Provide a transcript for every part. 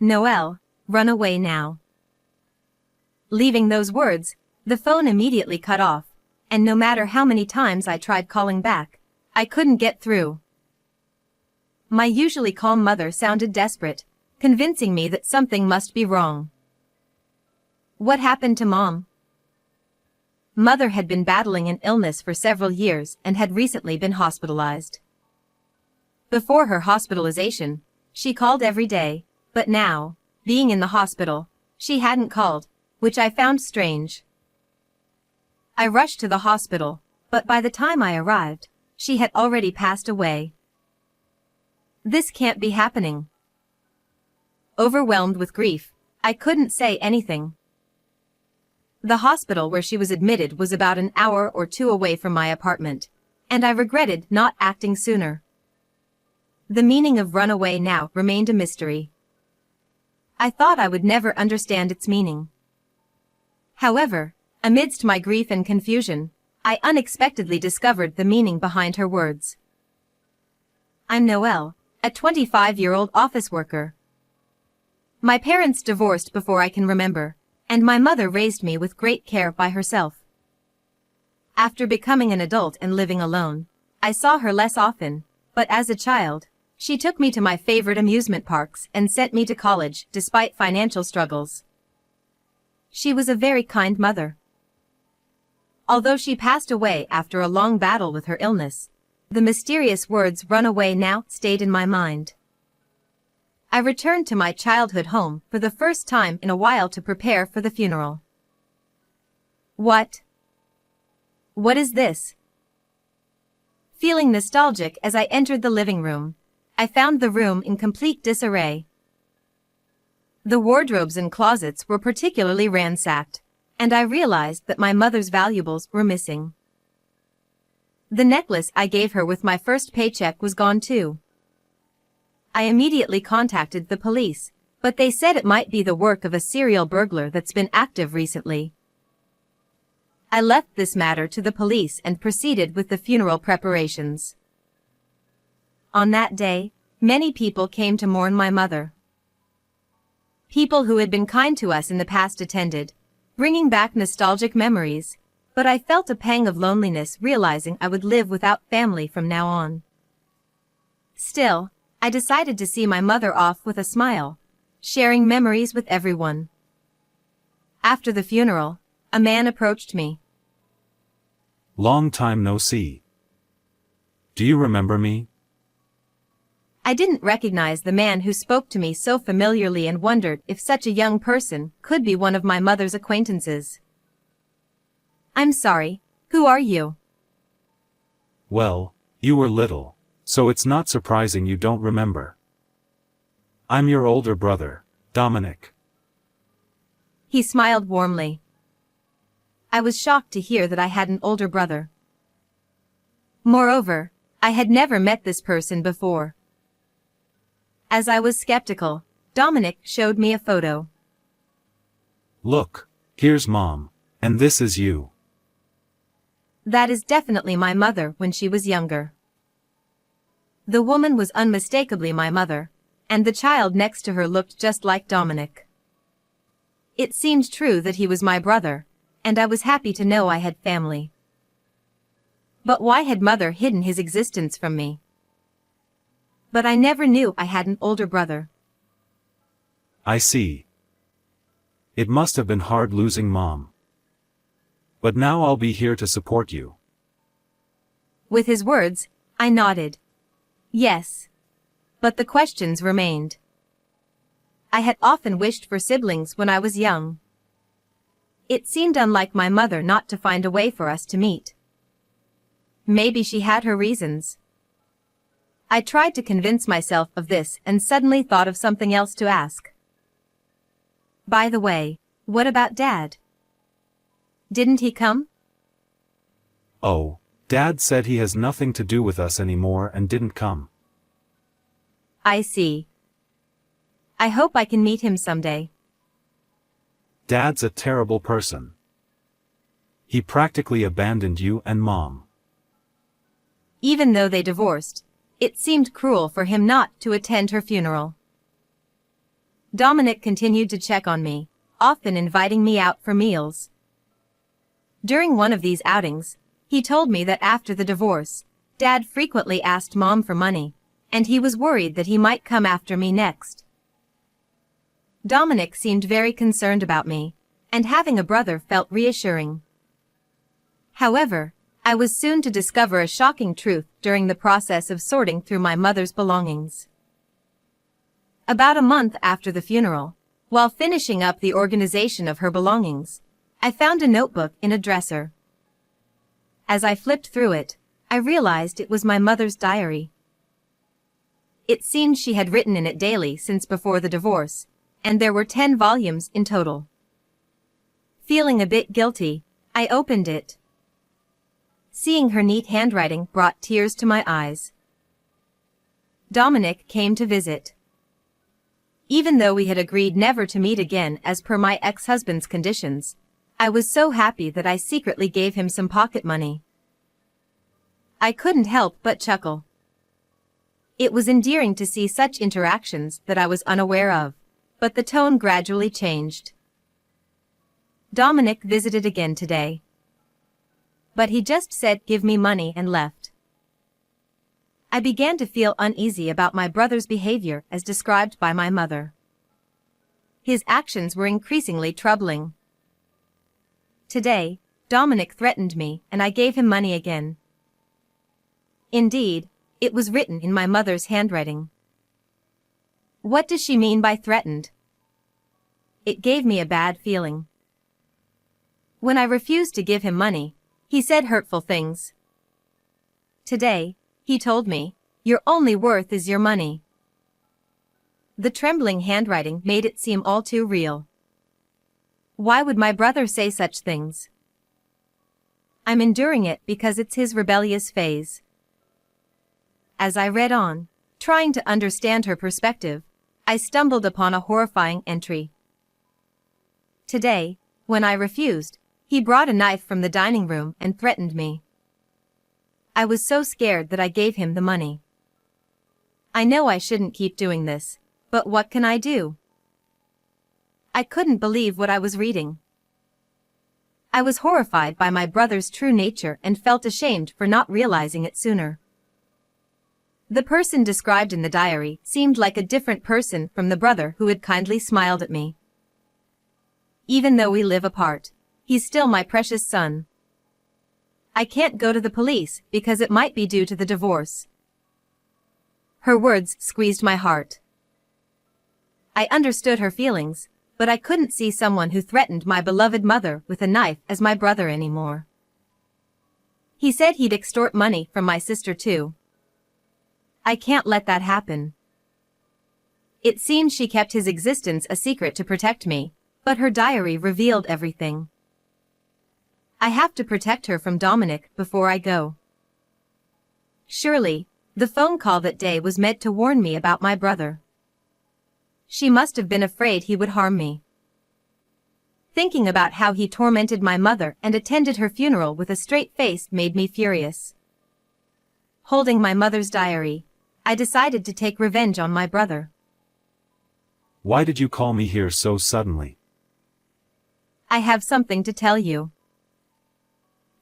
Noelle, run away now. Leaving those words, the phone immediately cut off, and no matter how many times I tried calling back, I couldn't get through. My usually calm mother sounded desperate, convincing me that something must be wrong. What happened to Mom? Mother had been battling an illness for several years and had recently been hospitalized. Before her hospitalization, she called every day, but now, being in the hospital, she hadn't called, which I found strange. I rushed to the hospital, but by the time I arrived, she had already passed away. This can't be happening. Overwhelmed with grief, I couldn't say anything. The hospital where she was admitted was about an hour or two away from my apartment, and I regretted not acting sooner. The meaning of run away now remained a mystery. I thought I would never understand its meaning. However, amidst my grief and confusion, I unexpectedly discovered the meaning behind her words. I'm Noelle, a 25-year-old office worker. My parents divorced before I can remember, and my mother raised me with great care by herself. After becoming an adult and living alone, I saw her less often, but as a child, she took me to my favorite amusement parks and sent me to college despite financial struggles. She was a very kind mother. Although she passed away after a long battle with her illness, the mysterious words "run away now" stayed in my mind. I returned to my childhood home for the first time in a while to prepare for the funeral. What is this? Feeling nostalgic as I entered the living room, I found the room in complete disarray. The wardrobes and closets were particularly ransacked, and I realized that my mother's valuables were missing. The necklace I gave her with my first paycheck was gone too. I immediately contacted the police, but they said it might be the work of a serial burglar that's been active recently. I left this matter to the police and proceeded with the funeral preparations. On that day, many people came to mourn my mother. People who had been kind to us in the past attended, bringing back nostalgic memories, but I felt a pang of loneliness realizing I would live without family from now on. Still, I decided to see my mother off with a smile, sharing memories with everyone. After the funeral, a man approached me. Long time no see. Do you remember me? I didn't recognize the man who spoke to me so familiarly and wondered if such a young person could be one of my mother's acquaintances. I'm sorry, who are you? Well, you were little, so it's not surprising you don't remember. I'm your older brother, Dominic. He smiled warmly. I was shocked to hear that I had an older brother. Moreover, I had never met this person before. As I was skeptical, Dominic showed me a photo. Look, here's Mom, and this is you. That is definitely my mother when she was younger. The woman was unmistakably my mother, and the child next to her looked just like Dominic. It seemed true that he was my brother, and I was happy to know I had family. But why had Mother hidden his existence from me? But I never knew I had an older brother. I see. It must have been hard losing Mom. But now I'll be here to support you. With his words, I nodded. Yes. But the questions remained. I had often wished for siblings when I was young. It seemed unlike my mother not to find a way for us to meet. Maybe she had her reasons. I tried to convince myself of this and suddenly thought of something else to ask. By the way, what about Dad? Didn't he come? Oh, Dad said he has nothing to do with us anymore and didn't come. I see. I hope I can meet him someday. Dad's a terrible person. He practically abandoned you and Mom. Even though they divorced, it seemed cruel for him not to attend her funeral. Dominic continued to check on me, often inviting me out for meals. During one of these outings, he told me that after the divorce, Dad frequently asked Mom for money, and he was worried that he might come after me next. Dominic seemed very concerned about me, and having a brother felt reassuring. However, I was soon to discover a shocking truth during the process of sorting through my mother's belongings. About a month after the funeral, while finishing up the organization of her belongings, I found a notebook in a dresser. As I flipped through it, I realized it was my mother's diary. It seemed she had written in it daily since before the divorce, and there were 10 volumes in total. Feeling a bit guilty, I opened it. Seeing her neat handwriting brought tears to my eyes. Dominic came to visit. Even though we had agreed never to meet again as per my ex-husband's conditions, I was so happy that I secretly gave him some pocket money. I couldn't help but chuckle. It was endearing to see such interactions that I was unaware of, but the tone gradually changed. Dominic visited again today. But he just said, "Give me money," and left. I began to feel uneasy about my brother's behavior as described by my mother. His actions were increasingly troubling. Today, Dominic threatened me and I gave him money again. Indeed, it was written in my mother's handwriting. What does she mean by threatened? It gave me a bad feeling. When I refused to give him money, he said hurtful things. Today, he told me, "Your only worth is your money." The trembling handwriting made it seem all too real. Why would my brother say such things? I'm enduring it because it's his rebellious phase. As I read on, trying to understand her perspective, I stumbled upon a horrifying entry. Today, when I refused, he brought a knife from the dining room and threatened me. I was so scared that I gave him the money. I know I shouldn't keep doing this, but what can I do? I couldn't believe what I was reading. I was horrified by my brother's true nature and felt ashamed for not realizing it sooner. The person described in the diary seemed like a different person from the brother who had kindly smiled at me. Even though we live apart, he's still my precious son. I can't go to the police because it might be due to the divorce. Her words squeezed my heart. I understood her feelings, but I couldn't see someone who threatened my beloved mother with a knife as my brother anymore. He said he'd extort money from my sister too. I can't let that happen. It seemed she kept his existence a secret to protect me, but her diary revealed everything. I have to protect her from Dominic before I go. Surely, the phone call that day was meant to warn me about my brother. She must have been afraid he would harm me. Thinking about how he tormented my mother and attended her funeral with a straight face made me furious. Holding my mother's diary, I decided to take revenge on my brother. Why did you call me here so suddenly? I have something to tell you.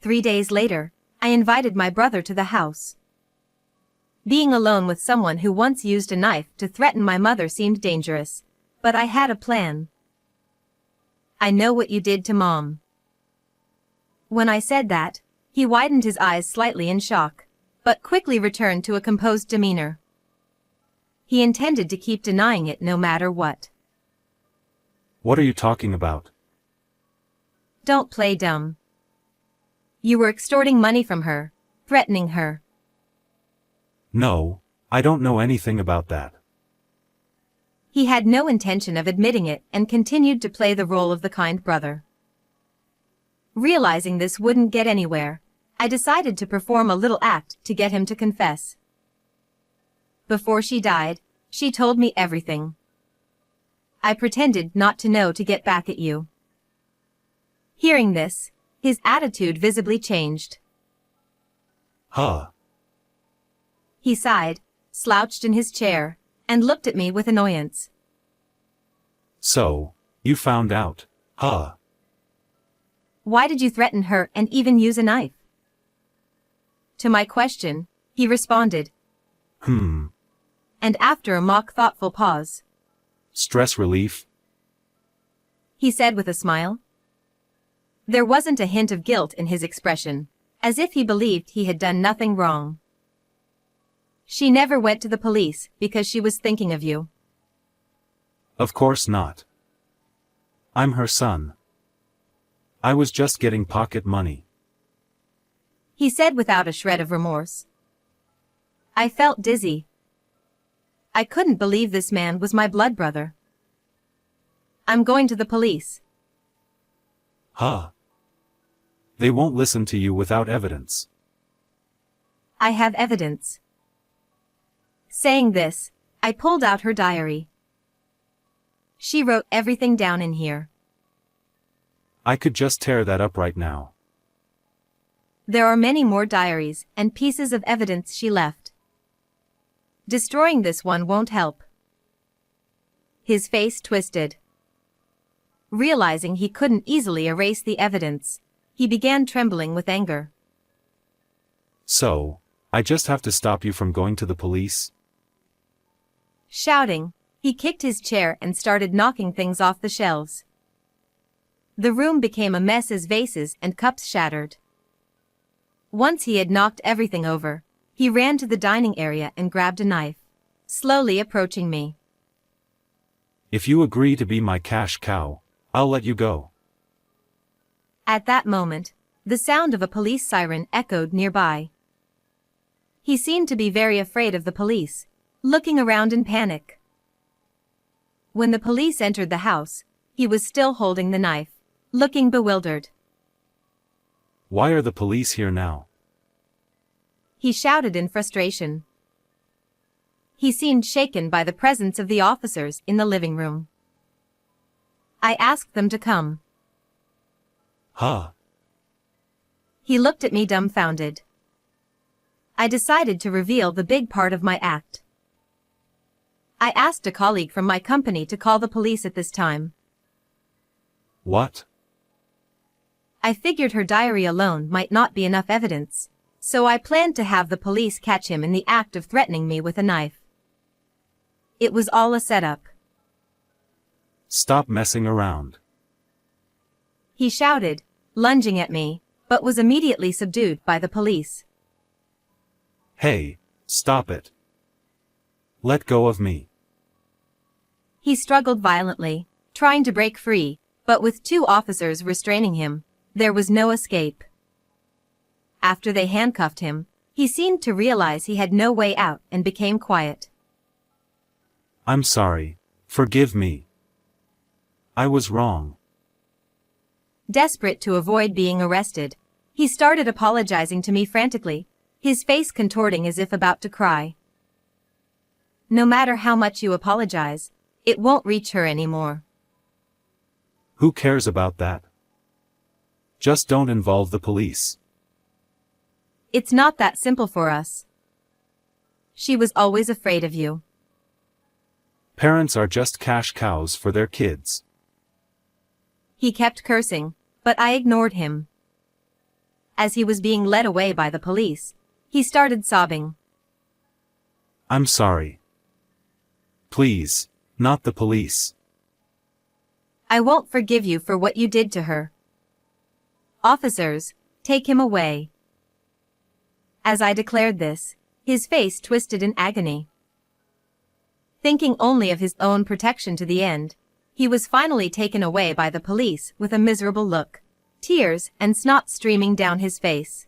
3 days later, I invited my brother to the house. Being alone with someone who once used a knife to threaten my mother seemed dangerous, but I had a plan. "I know what you did to Mom." When I said that, he widened his eyes slightly in shock, but quickly returned to a composed demeanor. He intended to keep denying it no matter what. What are you talking about? Don't play dumb. You were extorting money from her, threatening her. No, I don't know anything about that. He had no intention of admitting it and continued to play the role of the kind brother. Realizing this wouldn't get anywhere, I decided to perform a little act to get him to confess. Before she died, she told me everything. I pretended not to know to get back at you. Hearing this, his attitude visibly changed. Huh. He sighed, slouched in his chair, and looked at me with annoyance. So, you found out, huh? Why did you threaten her and even use a knife? To my question, he responded, and after a mock thoughtful pause, Stress relief? he said with a smile. There wasn't a hint of guilt in his expression, as if he believed he had done nothing wrong. She never went to the police because she was thinking of you. Of course not. I'm her son. I was just getting pocket money. He said without a shred of remorse. I felt dizzy. I couldn't believe this man was my blood brother. I'm going to the police. Huh? They won't listen to you without evidence. I have evidence. Saying this, I pulled out her diary. She wrote everything down in here. I could just tear that up right now. There are many more diaries and pieces of evidence she left. Destroying this one won't help. His face twisted. Realizing he couldn't easily erase the evidence, he began trembling with anger. So, I just have to stop you from going to the police? Shouting, he kicked his chair and started knocking things off the shelves. The room became a mess as vases and cups shattered. Once he had knocked everything over, he ran to the dining area and grabbed a knife, slowly approaching me. If you agree to be my cash cow, I'll let you go. At that moment, the sound of a police siren echoed nearby. He seemed to be very afraid of the police, looking around in panic. When the police entered the house, he was still holding the knife, looking bewildered. Why are the police here now? He shouted in frustration. He seemed shaken by the presence of the officers in the living room. I asked them to come. Huh? He looked at me dumbfounded. I decided to reveal the big part of my act. I asked a colleague from my company to call the police at this time. What? I figured her diary alone might not be enough evidence, so I planned to have the police catch him in the act of threatening me with a knife. It was all a setup. Stop messing around. He shouted, lunging at me, but was immediately subdued by the police. Hey, stop it. Let go of me. He struggled violently, trying to break free, but with two officers restraining him, there was no escape. After they handcuffed him, he seemed to realize he had no way out and became quiet. I'm sorry. Forgive me. I was wrong. Desperate to avoid being arrested, he started apologizing to me frantically, his face contorting as if about to cry. No matter how much you apologize, it won't reach her anymore. Who cares about that? Just don't involve the police. It's not that simple for us. She was always afraid of you. Parents are just cash cows for their kids. He kept cursing, but I ignored him. As he was being led away by the police, he started sobbing. I'm sorry. Please, not the police. I won't forgive you for what you did to her. Officers, take him away. As I declared this, his face twisted in agony. Thinking only of his own protection to the end, he was finally taken away by the police with a miserable look, tears and snot streaming down his face.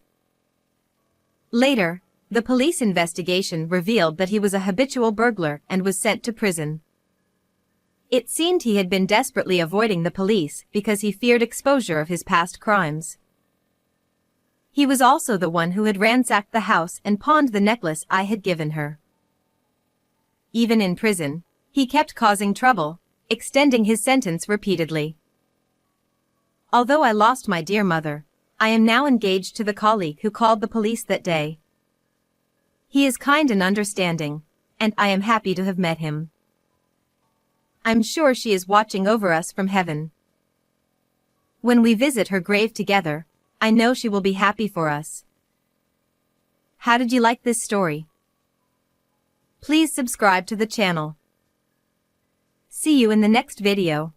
Later, the police investigation revealed that he was a habitual burglar and was sent to prison. It seemed he had been desperately avoiding the police because he feared exposure of his past crimes. He was also the one who had ransacked the house and pawned the necklace I had given her. Even in prison, he kept causing trouble, extending his sentence repeatedly. Although I lost my dear mother, I am now engaged to the colleague who called the police that day. He is kind and understanding, and I am happy to have met him. I'm sure she is watching over us from heaven. When we visit her grave together, I know she will be happy for us. How did you like this story? Please subscribe to the channel. See you in the next video.